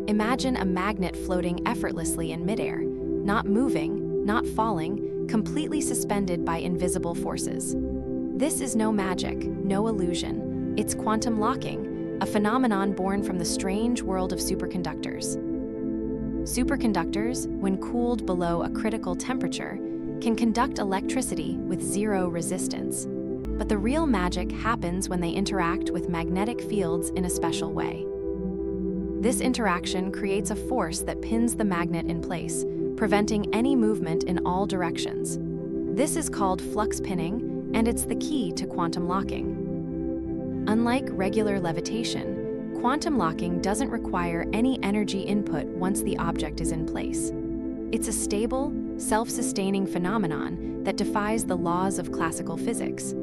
Imagine a magnet floating effortlessly in midair, not moving, not falling, completely suspended by invisible forces. This is no magic, no illusion. It's quantum locking, a phenomenon born from the strange world of superconductors. Superconductors, when cooled below a critical temperature, can conduct electricity with zero resistance. But the real magic happens when they interact with magnetic fields in a special way. This interaction creates a force that pins the magnet in place, preventing any movement in all directions. This is called flux pinning, and it's the key to quantum locking. Unlike regular levitation, quantum locking doesn't require any energy input once the object is in place. It's a stable, self-sustaining phenomenon that defies the laws of classical physics.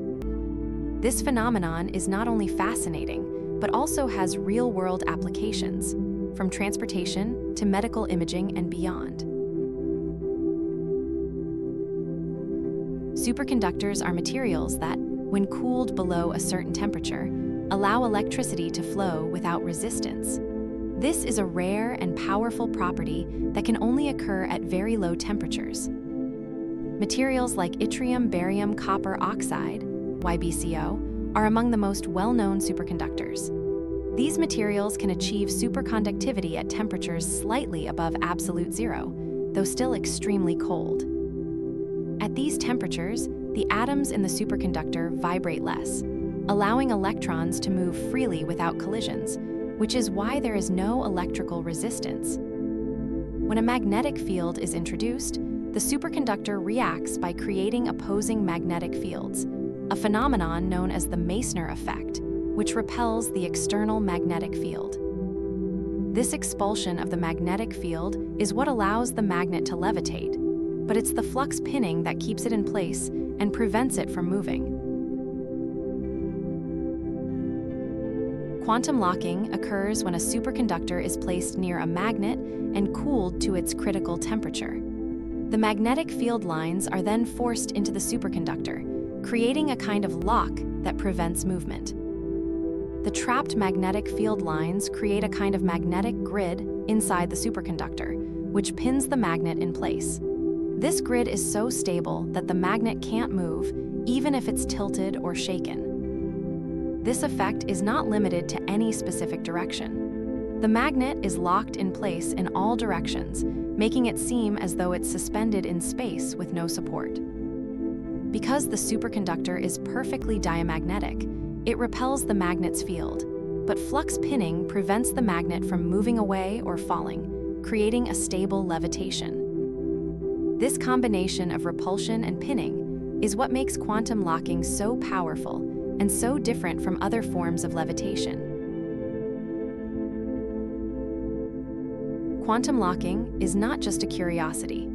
This phenomenon is not only fascinating, but also has real-world applications, from transportation to medical imaging and beyond. Superconductors are materials that, when cooled below a certain temperature, allow electricity to flow without resistance. This is a rare and powerful property that can only occur at very low temperatures. Materials like yttrium barium copper oxide, YbCO, are among the most well-known superconductors. These materials can achieve superconductivity at temperatures slightly above absolute zero, though still extremely cold. At these temperatures, the atoms in the superconductor vibrate less, allowing electrons to move freely without collisions, which is why there is no electrical resistance. When a magnetic field is introduced, the superconductor reacts by creating opposing magnetic fields, a phenomenon known as the Meissner effect, which repels the external magnetic field. This expulsion of the magnetic field is what allows the magnet to levitate, but it's the flux pinning that keeps it in place and prevents it from moving. Quantum locking occurs when a superconductor is placed near a magnet and cooled to its critical temperature. The magnetic field lines are then forced into the superconductor, creating a kind of lock that prevents movement. The trapped magnetic field lines create a kind of magnetic grid inside the superconductor, which pins the magnet in place. This grid is so stable that the magnet can't move, even if it's tilted or shaken. This effect is not limited to any specific direction. The magnet is locked in place in all directions, making it seem as though it's suspended in space with no support. Because the superconductor is perfectly diamagnetic, it repels the magnet's field, but flux pinning prevents the magnet from moving away or falling, creating a stable levitation. This combination of repulsion and pinning is what makes quantum locking so powerful and so different from other forms of levitation. Quantum locking is not just a curiosity.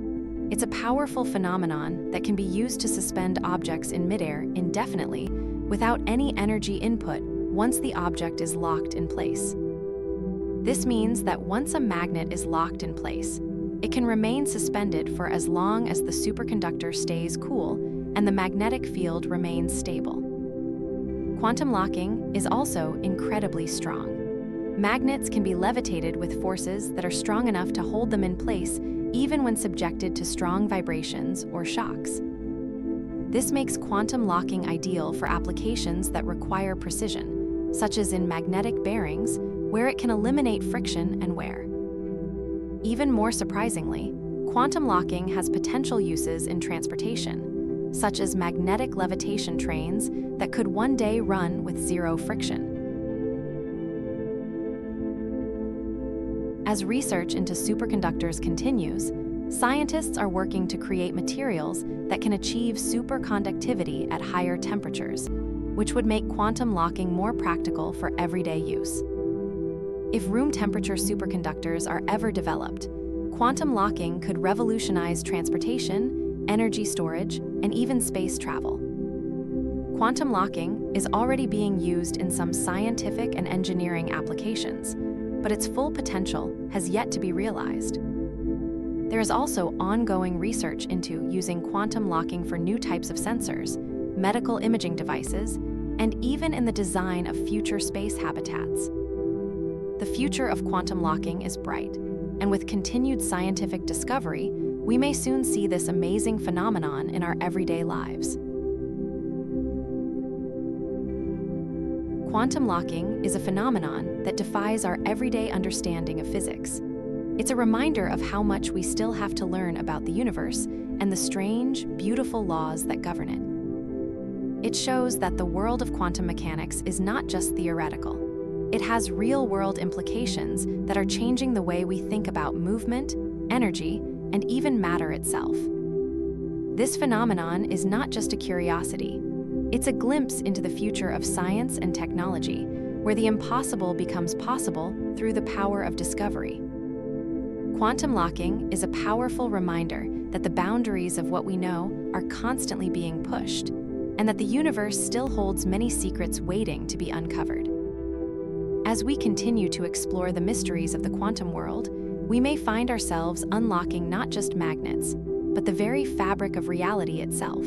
It's a powerful phenomenon that can be used to suspend objects in midair indefinitely without any energy input once the object is locked in place. This means that once a magnet is locked in place, it can remain suspended for as long as the superconductor stays cool and the magnetic field remains stable. Quantum locking is also incredibly strong. Magnets can be levitated with forces that are strong enough to hold them in place even when subjected to strong vibrations or shocks. This makes quantum locking ideal for applications that require precision, such as in magnetic bearings, where it can eliminate friction and wear. Even more surprisingly, quantum locking has potential uses in transportation, such as magnetic levitation trains that could one day run with zero friction. As research into superconductors continues, scientists are working to create materials that can achieve superconductivity at higher temperatures, which would make quantum locking more practical for everyday use. If room temperature superconductors are ever developed, quantum locking could revolutionize transportation, energy storage, and even space travel. Quantum locking is already being used in some scientific and engineering applications, but its full potential has yet to be realized. There is also ongoing research into using quantum locking for new types of sensors, medical imaging devices, and even in the design of future space habitats. the future of quantum locking is bright, and with continued scientific discovery, we may soon see this amazing phenomenon in our everyday lives. Quantum locking is a phenomenon that defies our everyday understanding of physics. It's a reminder of how much we still have to learn about the universe and the strange, beautiful laws that govern it. It shows that the world of quantum mechanics is not just theoretical. It has real-world implications that are changing the way we think about movement, energy, and even matter itself. This phenomenon is not just a curiosity. It's a glimpse into the future of science and technology, where the impossible becomes possible through the power of discovery. Quantum locking is a powerful reminder that the boundaries of what we know are constantly being pushed, and that the universe still holds many secrets waiting to be uncovered. As we continue to explore the mysteries of the quantum world, we may find ourselves unlocking not just magnets, but the very fabric of reality itself.